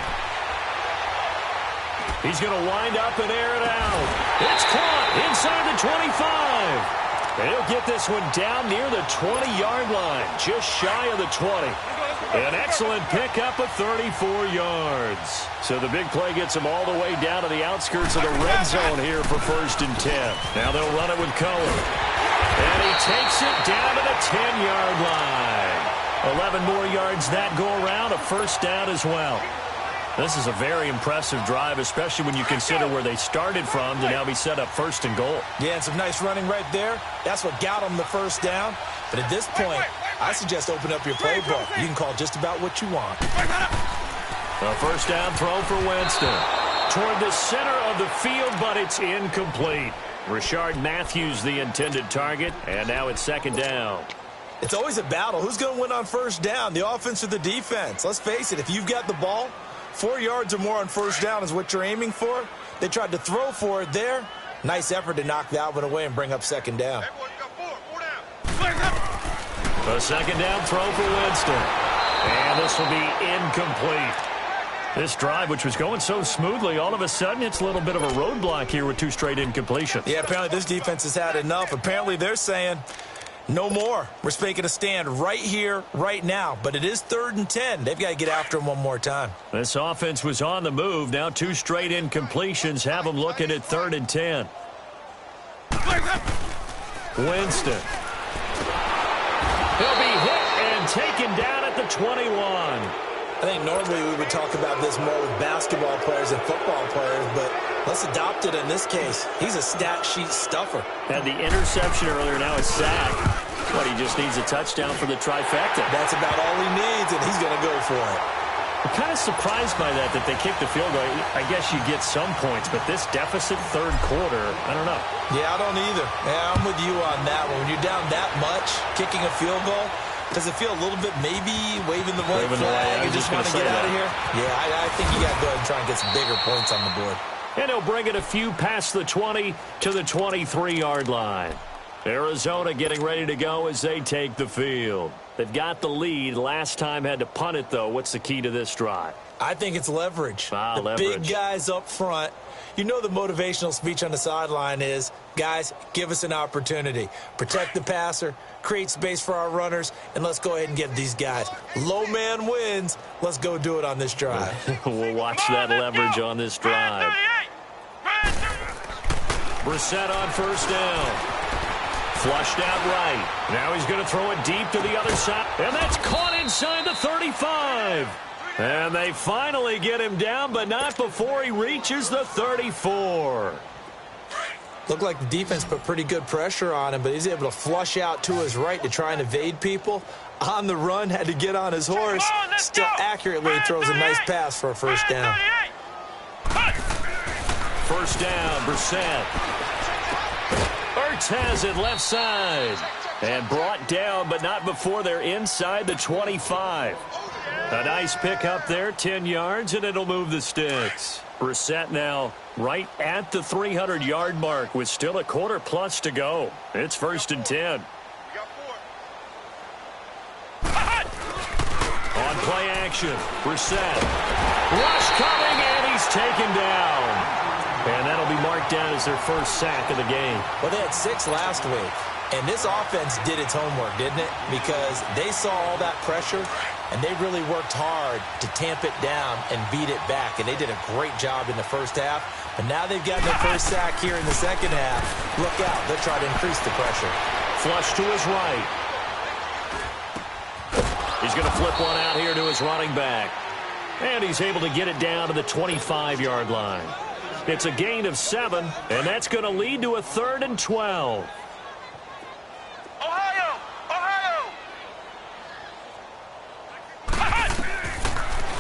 Speaker 2: He's going to wind up and air it out. It's caught inside the 25. And he'll get this one down near the 20-yard line, just shy of the 20. An excellent pickup of 34 yards. So the big play gets him all the way down to the outskirts of the red zone here for 1st and 10. Now they'll run it with Cohen. And he takes it down to the 10-yard line. 11 more yards that go around, a first down as well. This is a very impressive drive, especially when you consider where they started from to now be set up 1st and goal.
Speaker 3: Yeah, and some nice running right there. That's what got them the first down. But at this point, I suggest open up your playbook. You can call just about what you want.
Speaker 2: A first down throw for Winston. Toward the center of the field, but it's incomplete. Rashard Matthews, the intended target, and now it's 2nd down.
Speaker 3: It's always a battle. Who's going to win on first down, the offense or the defense? Let's face it, if you've got the ball, 4 yards or more on first down is what you're aiming for. They tried to throw for it there. Nice effort to knock that one away and bring up 2nd down.
Speaker 2: A 2nd down throw for Winston. And this will be incomplete. This drive, which was going so smoothly, all of a sudden it's a little bit of a roadblock here with 2 straight incompletions.
Speaker 3: Yeah, apparently this defense has had enough. Apparently they're saying, no more. We're making a stand right here, right now. But it is 3rd and 10. They've got to get after him one more time.
Speaker 2: This offense was on the move. Now 2 straight incompletions have them looking at 3rd and 10. Winston. He'll be hit and taken down at the 21.
Speaker 3: I think normally we would talk about this more with basketball players and football players, but let's adopt it in this case. He's a stat sheet stuffer.
Speaker 2: Had the interception earlier, now a sack. But he just needs a touchdown for the trifecta.
Speaker 3: That's about all he needs, and he's going to go for it.
Speaker 2: I'm kind of surprised by that they kicked the field goal. I guess you get some points, but this deficit 3rd quarter, I don't know.
Speaker 3: Yeah, I don't either. Yeah, I'm with you on that one. When you're down that much, kicking a field goal, does it feel a little bit maybe waving the white flag and just want to get out of here? Yeah, I think you got to go ahead and try and get some bigger points on the board.
Speaker 2: And he'll bring it a few past the 20 to the 23-yard line. Arizona getting ready to go as they take the field. They've got the lead. Last time had to punt it, though. What's the key to this drive?
Speaker 3: I think it's leverage.
Speaker 2: Leverage.
Speaker 3: Big guys up front. You know the motivational speech on the sideline is, guys, give us an opportunity. Protect the passer, create space for our runners, and let's go ahead and get these guys. Low man wins. Let's go do it on this drive.
Speaker 2: We'll watch that leverage on this drive. Brissett on first down. Flushed out right. Now he's going to throw it deep to the other side. And that's caught inside the 35. And they finally get him down, but not before he reaches the 34.
Speaker 3: Looked like the defense put pretty good pressure on him, but he's able to flush out to his right to try and evade people. On the run, had to get on his horse. Still accurately throws a nice pass for a first down.
Speaker 2: First down, Brissett. Ertz has it left side. And brought down, but not before they're inside the 25. A nice pick up there, 10 yards, and it'll move the sticks. Brissett now right at the 300-yard mark with still a quarter plus to go. It's 1st and 10. On play action, Brissett. Rush coming, and he's taken down. And that'll be marked down as their first sack of the game.
Speaker 3: Well, they had 6 last week, and this offense did its homework, didn't it? Because they saw all that pressure, and they really worked hard to tamp it down and beat it back. And they did a great job in the first half. But now they've gotten their first sack here in the second half. Look out. They'll try to increase the pressure.
Speaker 2: Flush to his right. He's going to flip one out here to his running back. And he's able to get it down to the 25-yard line. It's a gain of 7, and that's going to lead to a 3rd and 12.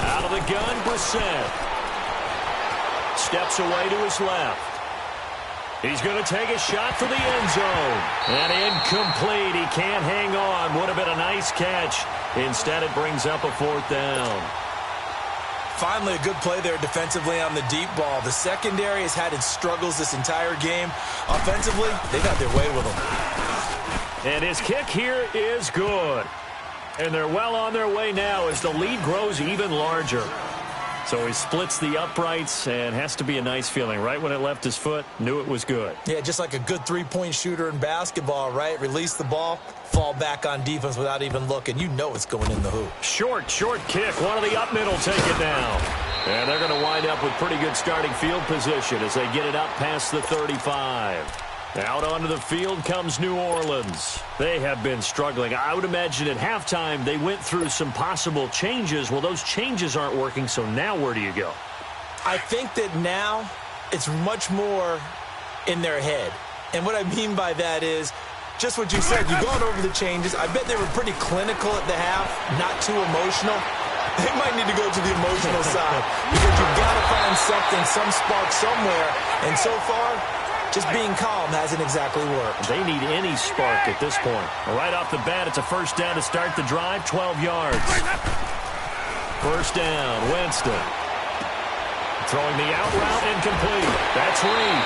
Speaker 2: Out of the gun, Brissett. Steps away to his left. He's going to take a shot for the end zone. And incomplete. He can't hang on. Would have been a nice catch. Instead, it brings up a 4th down.
Speaker 3: Finally, a good play there defensively on the deep ball. The secondary has had its struggles this entire game. Offensively, they've had their way with them.
Speaker 2: And his kick here is good. And they're well on their way now as the lead grows even larger. So he splits the uprights, and has to be a nice feeling. Right when it left his foot, knew it was good.
Speaker 3: Yeah, just like a good three-point shooter in basketball, right? Release the ball, fall back on defense without even looking. You know it's going in the hoop.
Speaker 2: Short kick. One of the up middle take it down. And they're going to wind up with pretty good starting field position as they get it up past the 35. Out onto the field comes New Orleans. They have been struggling. I would imagine at halftime they went through some possible changes. Well, those changes aren't working, so now where do you go?
Speaker 3: I think that now it's much more in their head. And what I mean by that is just what you said. You've gone over the changes. I bet they were pretty clinical at the half, not too emotional. They might need to go to the emotional side because you've got to find something, some spark somewhere. And so far, just being calm hasn't exactly worked.
Speaker 2: They need any spark at this point. Right off the bat, it's a first down to start the drive, 12 yards. First down, Winston. Throwing the out route, incomplete. That's Reed.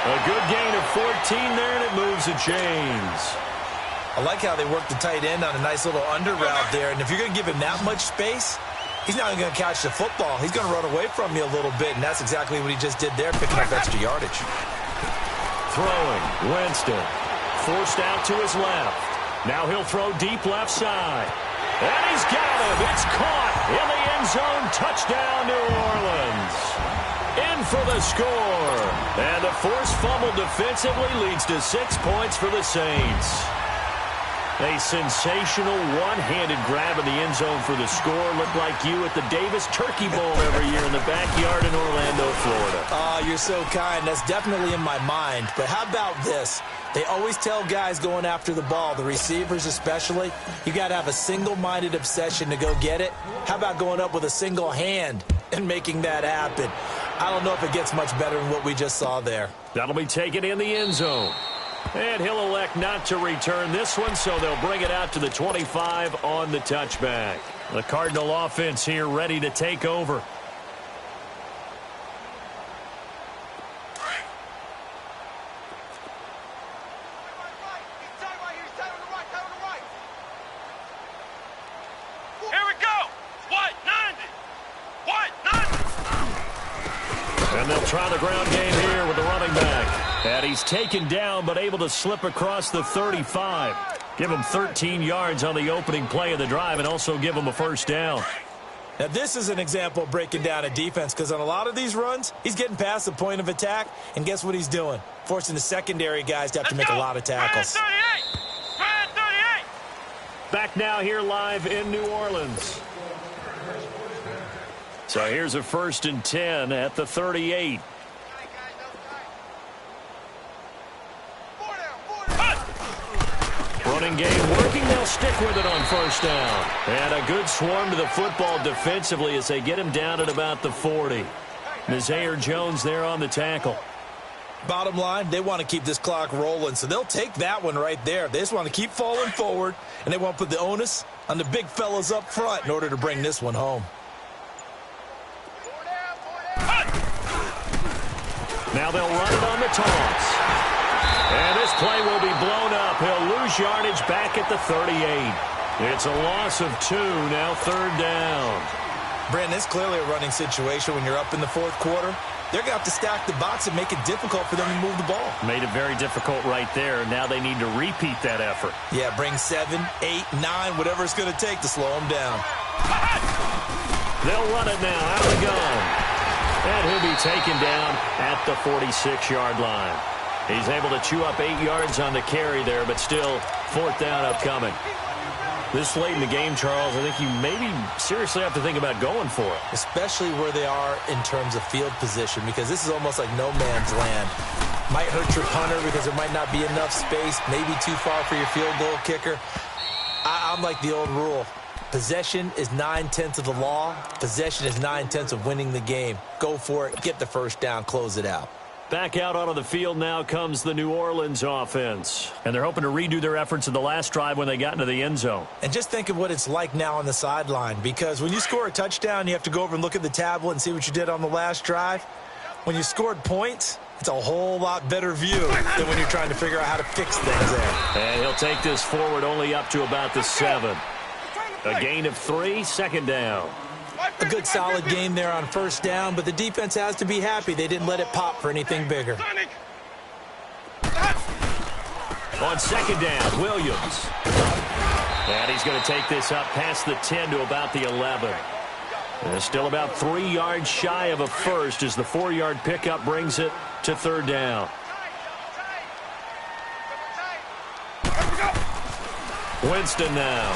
Speaker 2: A good gain of 14 there, and it moves the chains.
Speaker 3: I like how they work the tight end on a nice little under route there. And if you're going to give him that much space, he's not going to catch the football. He's going to run away from you a little bit, and that's exactly what he just did there, picking up extra yardage.
Speaker 2: Throwing, Winston. Forced out to his left. Now he'll throw deep left side. And he's got him. It's caught in the end zone. Touchdown, New Orleans. In for the score. And the forced fumble defensively leads to 6 points for the Saints. A sensational one-handed grab in the end zone for the score. Looked like you at the Davis Turkey Bowl every year in the backyard in Orlando, Florida.
Speaker 3: Oh, you're so kind. That's definitely in my mind. But how about this? They always tell guys going after the ball, the receivers especially, you got to have a single-minded obsession to go get it. How about going up with a single hand and making that happen? I don't know if it gets much better than what we just saw there.
Speaker 2: That'll be taken in the end zone. And he'll elect not to return this one, so they'll bring it out to the 25 on the touchback. The Cardinal offense here ready to take over.
Speaker 4: Here we go. What? 90. What? 90.
Speaker 2: And they'll try the ground game here with the running back. And And he's taken down but able to slip across the 35. Give him 13 yards on the opening play of the drive and also give him a first down.
Speaker 3: Now, this is an example of breaking down a defense because on a lot of these runs, he's getting past the point of attack, and guess what he's doing? Forcing the secondary guys to have to make a lot of tackles.
Speaker 2: Back now here live in New Orleans. So here's a 1st and 10 at the 38. Running game working. They'll stick with it on first down. And a good swarm to the football defensively as they get him down at about the 40. Nazaire Jones there on the tackle.
Speaker 3: Bottom line, they want to keep this clock rolling, so they'll take that one right there. They just want to keep falling forward, and they want to put the onus on the big fellas up front in order to bring this one home.
Speaker 2: Now they'll run it on the toss. And this play will be blown up. He'll lose yardage back at the 38. It's a loss of 2, now 3rd down.
Speaker 3: Brandon, it's clearly a running situation when you're up in the 4th quarter. They're going to have to stack the box and make it difficult for them to move the ball.
Speaker 2: Made it very difficult right there. Now they need to repeat that effort.
Speaker 3: Yeah, bring 7, 8, 9, whatever it's going to take to slow them down.
Speaker 2: They'll run it now out of the gun. And he'll be taken down at the 46-yard line. He's able to chew up 8 yards on the carry there, but still 4th down upcoming. This late in the game, Charles, I think you maybe seriously have to think about going for it.
Speaker 3: Especially where they are in terms of field position, because this is almost like no man's land. Might hurt your punter because there might not be enough space, maybe too far for your field goal kicker. I'm like the old rule. Possession is 9/10 of the law. Possession is 9/10 of winning the game. Go for it, get the first down, close it out.
Speaker 2: Back out onto the field now comes the New Orleans offense. And they're hoping to redo their efforts in the last drive when they got into the end zone.
Speaker 3: And just think of what it's like now on the sideline, because when you score a touchdown, you have to go over and look at the tablet and see what you did on the last drive. When you scored points, it's a whole lot better view than when you're trying to figure out how to fix things there.
Speaker 2: And he'll take this forward only up to about the 7. A gain of 3, 2nd down.
Speaker 3: A good solid game there on first down, but the defense has to be happy they didn't let it pop for anything bigger.
Speaker 2: On 2nd down, Williams. And he's going to take this up past the 10 to about the 11. And still about 3 yards shy of a first as the 4-yard pickup brings it to 3rd down. Winston now.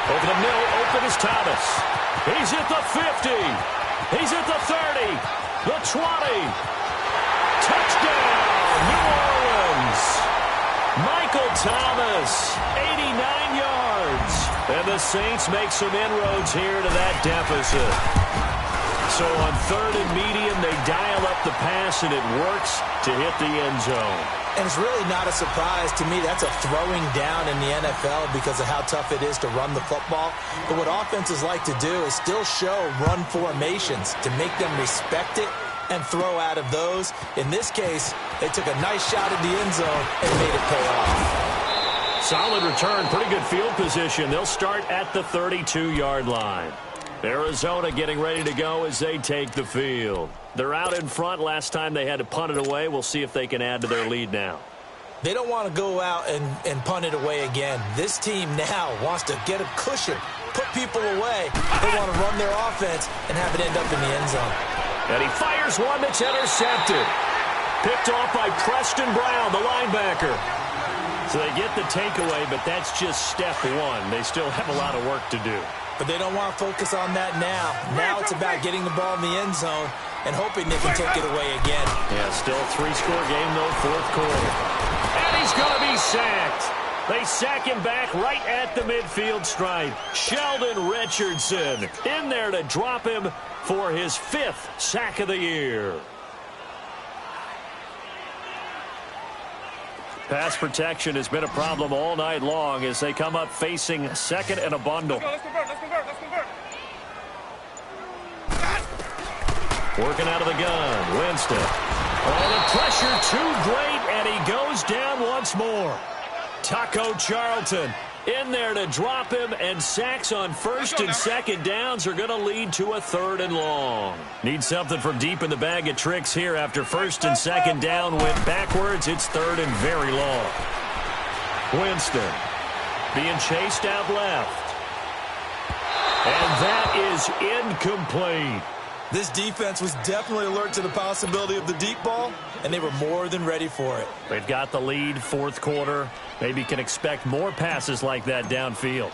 Speaker 2: Over the middle, open is Thomas. He's at the 50. He's at the 30. The 20. Touchdown, New Orleans. Michael Thomas, 89 yards. And the Saints make some inroads here to that deficit. So on 3rd and medium, they dial up the pass, and it works to hit the end zone.
Speaker 3: And it's really not a surprise to me. That's a throwing down in the NFL because of how tough it is to run the football. But what offenses like to do is still show run formations to make them respect it and throw out of those. In this case, they took a nice shot at the end zone and made it pay off.
Speaker 2: Solid return, pretty good field position. They'll start at the 32-yard line. Arizona getting ready to go as they take the field. They're out in front. Last time they had to punt it away. We'll see if they can add to their lead now.
Speaker 3: They don't want to go out and punt it away again. This team now wants to get a cushion, put people away. They want to run their offense and have it end up in the end zone.
Speaker 2: And he fires one that's intercepted. Picked off by Preston Brown, the linebacker. So they get the takeaway, but that's just step 1. They still have a lot of work to do.
Speaker 3: But they don't want to focus on that now. Now it's about getting the ball in the end zone and hoping they can take it away again.
Speaker 2: Yeah, still a 3-score game, though, 4th quarter. And he's going to be sacked. They sack him back right at the midfield stripe. Sheldon Richardson in there to drop him for his 5th sack of the year. Pass protection has been a problem all night long as they come up facing 2nd and a bundle.
Speaker 4: Let's convert.
Speaker 2: Working out of the gun, Winston. Oh, the pressure too great, and he goes down once more. Taco Charlton in there to drop him, and sacks on first and second downs are going to lead to a 3rd and long. Need something from deep in the bag of tricks here after first and second down went backwards. It's 3rd and very long. Winston being chased out left. And that is incomplete.
Speaker 3: This defense was definitely alert to the possibility of the deep ball, and they were more than ready for it.
Speaker 2: They've got the lead, fourth quarter. Maybe can expect more passes like that downfield.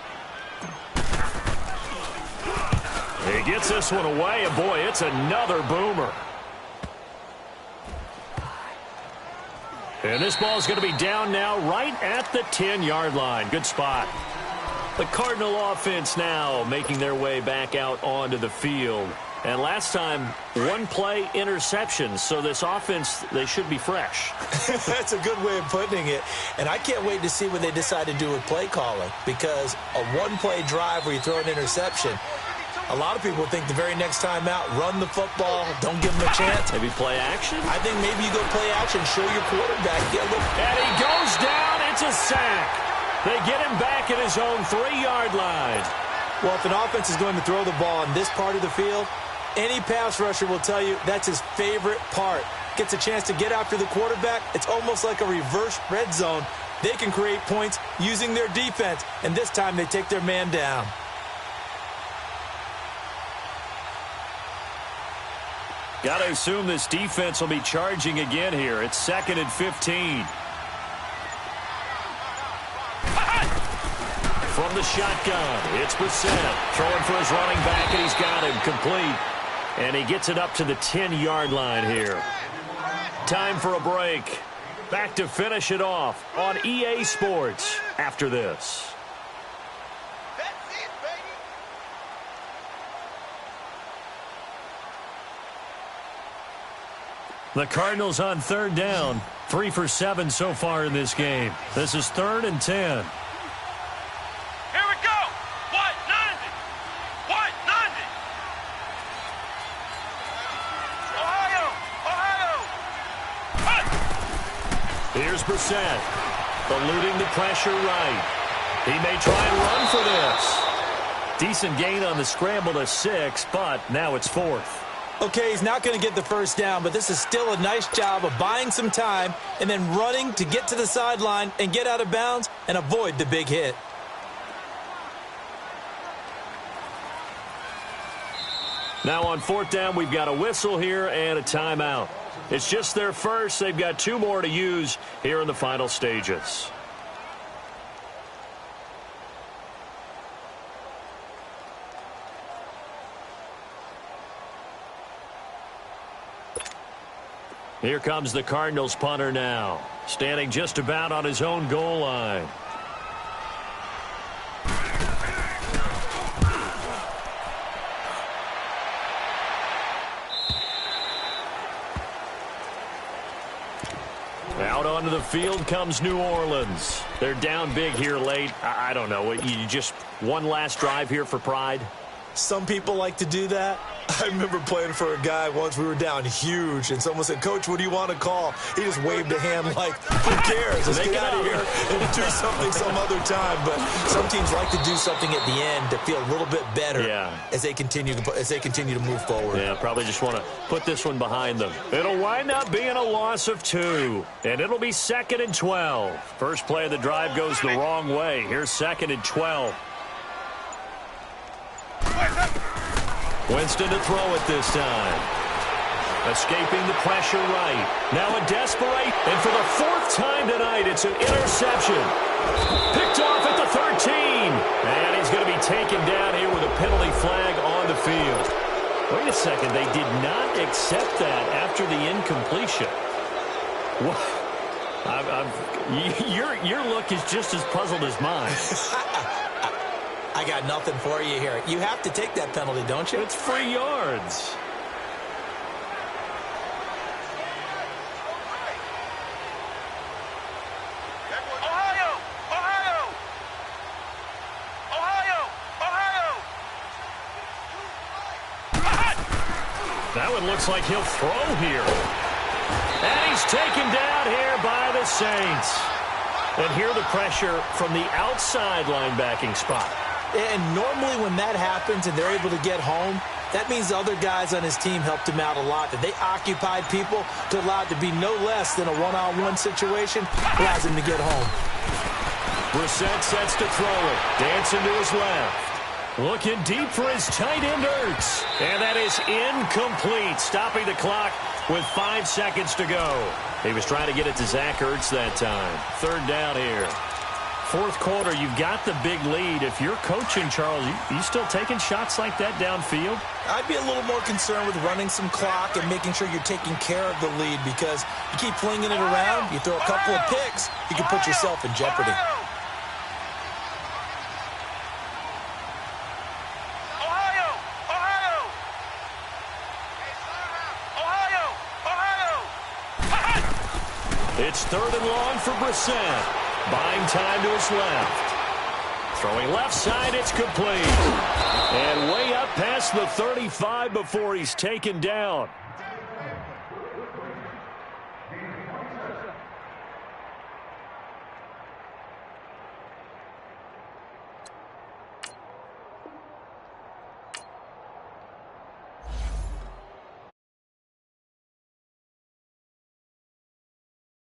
Speaker 2: He gets this one away, and boy, it's another boomer. And this ball is going to be down now right at the 10-yard line. Good spot. The Cardinal offense now making their way back out onto the field. And last time, one play interception. So this offense, they should be fresh.
Speaker 3: That's a good way of putting it. And I can't wait to see what they decide to do with play calling. Because a one-play drive where you throw an interception, a lot of people think the very next time out, run the football, don't give them a chance.
Speaker 2: Maybe play action?
Speaker 3: I think maybe you go play action, show your quarterback.
Speaker 2: And he goes down. It's a sack. They get him back at his own 3-yard line.
Speaker 3: Well, if an offense is going to throw the ball on this part of the field, any pass rusher will tell you that's his favorite part. Gets a chance to get after the quarterback. It's almost like a reverse red zone. They can create points using their defense, and this time they take their man down.
Speaker 2: Got to assume this defense will be charging again here. It's 2nd and 15. From the shotgun, it's Brissett throwing for his running back, and he's got him complete. And he gets it up to the 10-yard line here. Time for a break. Back to finish it off on EA Sports after this. The Cardinals on 3rd down. 3 for 7 so far in this game. This is 3rd and 10. Here's Brissett, eluding the pressure right. He may try and run for this. Decent gain on the scramble to 6, but now it's 4th.
Speaker 3: Okay, he's not going to get the first down, but this is still a nice job of buying some time and then running to get to the sideline and get out of bounds and avoid the big hit.
Speaker 2: Now on 4th down, we've got a whistle here and a timeout. It's just their first. They've got 2 more to use here in the final stages. Here comes the Cardinals punter now, standing just about on his own goal line. Out onto the field comes New Orleans. They're down big here late. I don't know. You just one last drive here for pride?
Speaker 3: Some people like to do that. I remember playing for a guy once. We were down huge, and someone said, "Coach, what do you want to call?" He just waved a hand like, "Who cares? Let's get out of here and do something some other time." But some teams like to do something at the end to feel a little bit better as they continue to move forward.
Speaker 2: Yeah, probably just want to put this one behind them. It'll wind up being a loss of 2, and it'll be 2nd and 12. First play of the drive goes the wrong way. Here's 2nd and 12. Winston to throw it this time. Escaping the pressure right. Now a desperate, and for the 4th time tonight, it's an interception. Picked off at the 13. And he's going to be taken down here with a penalty flag on the field. Wait a second, they did not accept that after the incompletion. Your look is just as puzzled as mine.
Speaker 3: I got nothing for you here. You have to take that penalty, don't you?
Speaker 2: It's free yards. That one looks like he'll throw here. And he's taken down here by the Saints. And here the pressure from the outside linebacking spot.
Speaker 3: And normally when that happens and they're able to get home, that means the other guys on his team helped him out a lot. That they occupied people to allow it to be no less than a one-on-one situation, allows him to get home.
Speaker 2: Brissett sets to throw it. Dancing to his left. Looking deep for his tight end, Ertz. And that is incomplete, stopping the clock with 5 seconds to go. He was trying to get it to Zach Ertz that time. 3rd down here. 4th quarter, you've got the big lead. If you're coaching, Charles, you still taking shots like that downfield?
Speaker 3: I'd be a little more concerned with running some clock and making sure you're taking care of the lead, because you keep flinging it around, you throw a couple of picks, you can put yourself in jeopardy.
Speaker 2: It's 3rd and long for Brissett. Buying time to his left. Throwing left side, it's complete. And way up past the 35 before he's taken down.